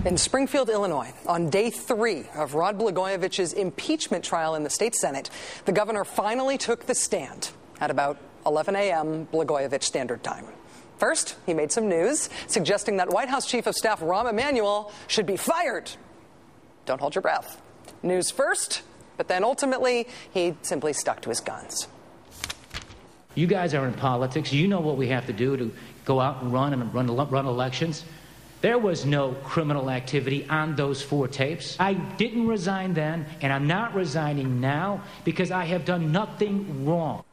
In Springfield, Illinois, on day 3 of Rod Blagojevich's impeachment trial in the state Senate, the governor finally took the stand at about 11 a.m. Blagojevich Standard Time. First, he made some news suggesting that White House Chief of Staff Rahm Emanuel should be fired. Don't hold your breath. News first, but then ultimately he simply stuck to his guns. You guys are in politics. You know what we have to do to go out and run elections. There was no criminal activity on those 4 tapes. I didn't resign then, and I'm not resigning now because I have done nothing wrong.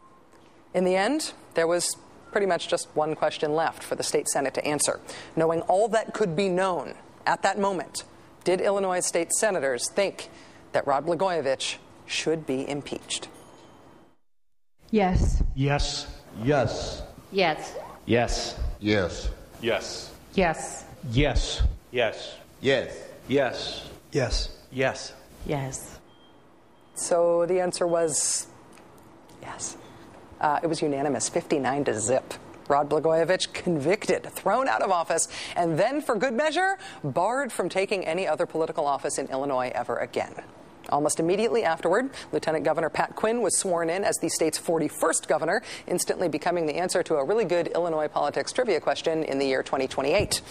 In the end, there was pretty much just one question left for the state Senate to answer. Knowing all that could be known at that moment, did Illinois state senators think that Rod Blagojevich should be impeached? Yes. Yes. Yes. Yes. Yes. Yes. Yes. Yes. Yes. Yes. Yes. Yes. Yes. Yes. Yes. So the answer was yes. It was unanimous, 59-0. Rod Blagojevich convicted, thrown out of office, and then, for good measure, barred from taking any other political office in Illinois ever again. Almost immediately afterward, Lieutenant Governor Pat Quinn was sworn in as the state's 41st governor, instantly becoming the answer to a really good Illinois politics trivia question in the year 2028.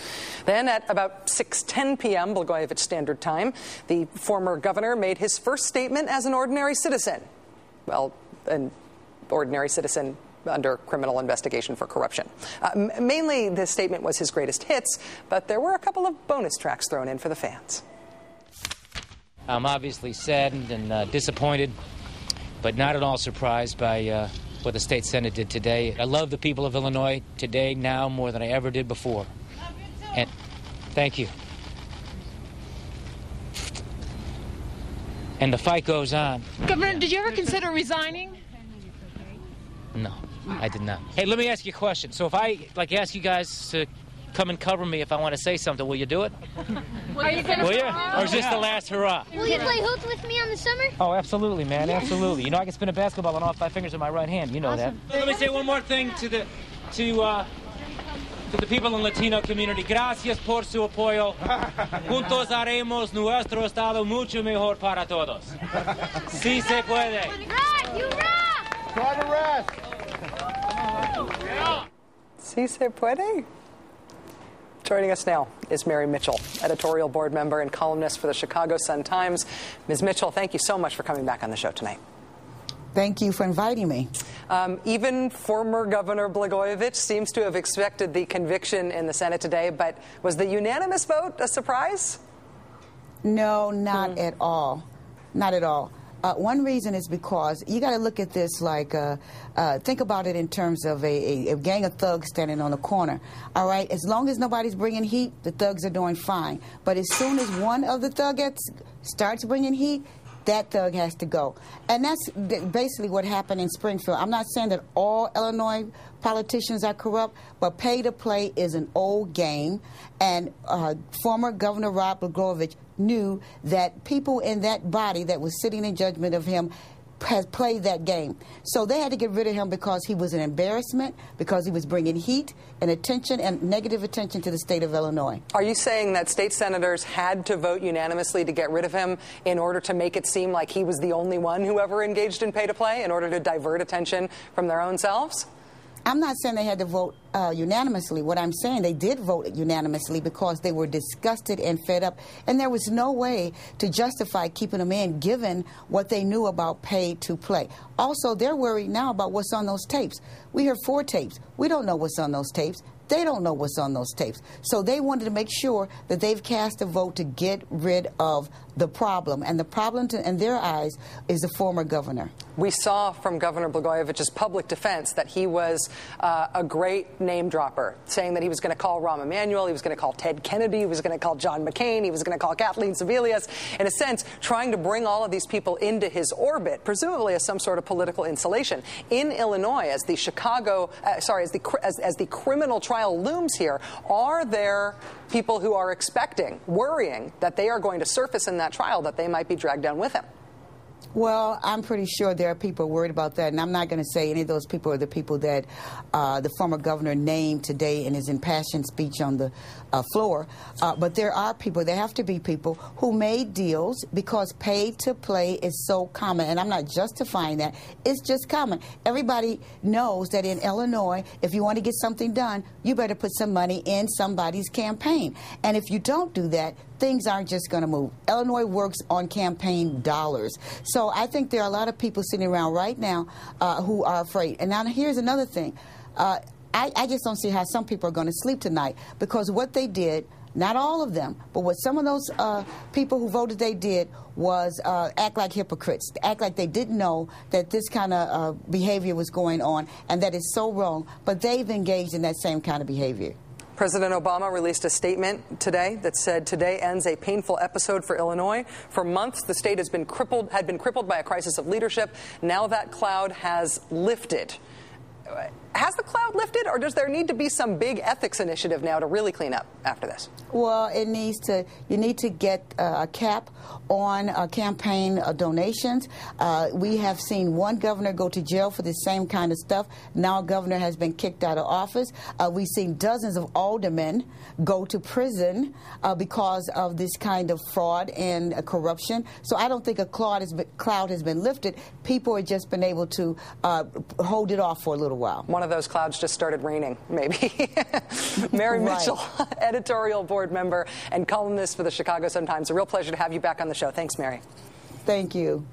Then at about 6:10 p.m. Blagojevich Standard Time, the former governor made his first statement as an ordinary citizen. Well, an ordinary citizen under criminal investigation for corruption. Mainly, this statement was his greatest hits, but there were a couple of bonus tracks thrown in for the fans. I'm obviously saddened and disappointed, but not at all surprised by what the state Senate did today. I love the people of Illinois today, now, more than I ever did before. And thank you. And the fight goes on. Governor, did you ever consider resigning? No, I did not. Hey, let me ask you a question. So if I, ask you guys to come and cover me if I want to say something, will you do it? Are you gonna Will you? Or is this the last hurrah? Will you play hoops with me on the summer? Oh, absolutely, man, absolutely. You know, I can spin a basketball on all 5 fingers of my right hand. You know that. Let me say one more thing to the people in the Latino community. Gracias por su apoyo. Juntos haremos nuestro estado mucho mejor para todos. Sí se puede. Rod, you rock! Si se puede? Joining us now is Mary Mitchell, editorial board member and columnist for the Chicago Sun-Times. Ms. Mitchell, thank you so much for coming back on the show tonight. Thank you for inviting me. Even former Governor Blagojevich seems to have expected the conviction in the Senate today, but was the unanimous vote a surprise? No, not at all. Not at all. One reason is because you got to look at this like, think about it in terms of a gang of thugs standing on a corner. All right, as long as nobody's bringing heat, the thugs are doing fine. But as soon as one of the thugs starts bringing heat, that thug has to go. And that's basically what happened in Springfield. I'm not saying that all Illinois politicians are corrupt, but pay to play is an old game. And former Governor Rod Blagojevich knew that people in that body that was sitting in judgment of him has played that game. So they had to get rid of him because he was an embarrassment, because he was bringing heat and attention and negative attention to the state of Illinois. Are you saying that state senators had to vote unanimously to get rid of him in order to make it seem like he was the only one who ever engaged in pay-to-play, in order to divert attention from their own selves? I'm not saying they had to vote unanimously. What I'm saying, they did vote unanimously because they were disgusted and fed up. And there was no way to justify keeping them in, given what they knew about pay to play. Also, they're worried now about what's on those tapes. We heard 4 tapes. We don't know what's on those tapes. They don't know what's on those tapes. So they wanted to make sure that they've cast a vote to get rid of the problem. And the problem, in their eyes, is the former governor. We saw from Governor Blagojevich's public defense that he was a great name dropper, saying that he was going to call Rahm Emanuel, he was going to call Ted Kennedy, he was going to call John McCain, he was going to call Kathleen Sebelius. In a sense, trying to bring all of these people into his orbit, presumably as some sort of political insulation. In Illinois, as the as the criminal trial looms here, are there people who are expecting, worrying that they are going to surface in that trial, that they might be dragged down with him? Well, I'm pretty sure there are people worried about that, and I'm not going to say any of those people are the people that the former governor named today in his impassioned speech on the floor. But there are people, there have to be people who made deals because pay to play is so common, and I'm not justifying that. It's just common. Everybody knows that in Illinois, if you want to get something done, you better put some money in somebody's campaign. And if you don't do that, things aren't just going to move. Illinois works on campaign dollars. So I think there are a lot of people sitting around right now who are afraid. And now here's another thing. I just don't see how some people are going to sleep tonight, because what they did, not all of them, but what some of those people who voted they did was act like hypocrites, act like they didn't know that this kind of behavior was going on, and that is so wrong, but they've engaged in that same kind of behavior. President Obama released a statement today that said, "Today ends a painful episode for Illinois. For months, the state had been crippled by a crisis of leadership. Now that cloud has lifted." Has the cloud lifted, or does there need to be some big ethics initiative now to really clean up after this? Well, it needs to. You need to get a cap on campaign donations. We have seen one governor go to jail for the same kind of stuff. Now a governor has been kicked out of office. We've seen dozens of aldermen go to prison because of this kind of fraud and corruption. So I don't think a cloud has been lifted. People have just been able to hold it off for a little while. One of those clouds just started raining, maybe. Mary Mitchell, editorial board member and columnist for the Chicago Sun-Times. A real pleasure to have you back on the show. Thanks, Mary. Thank you.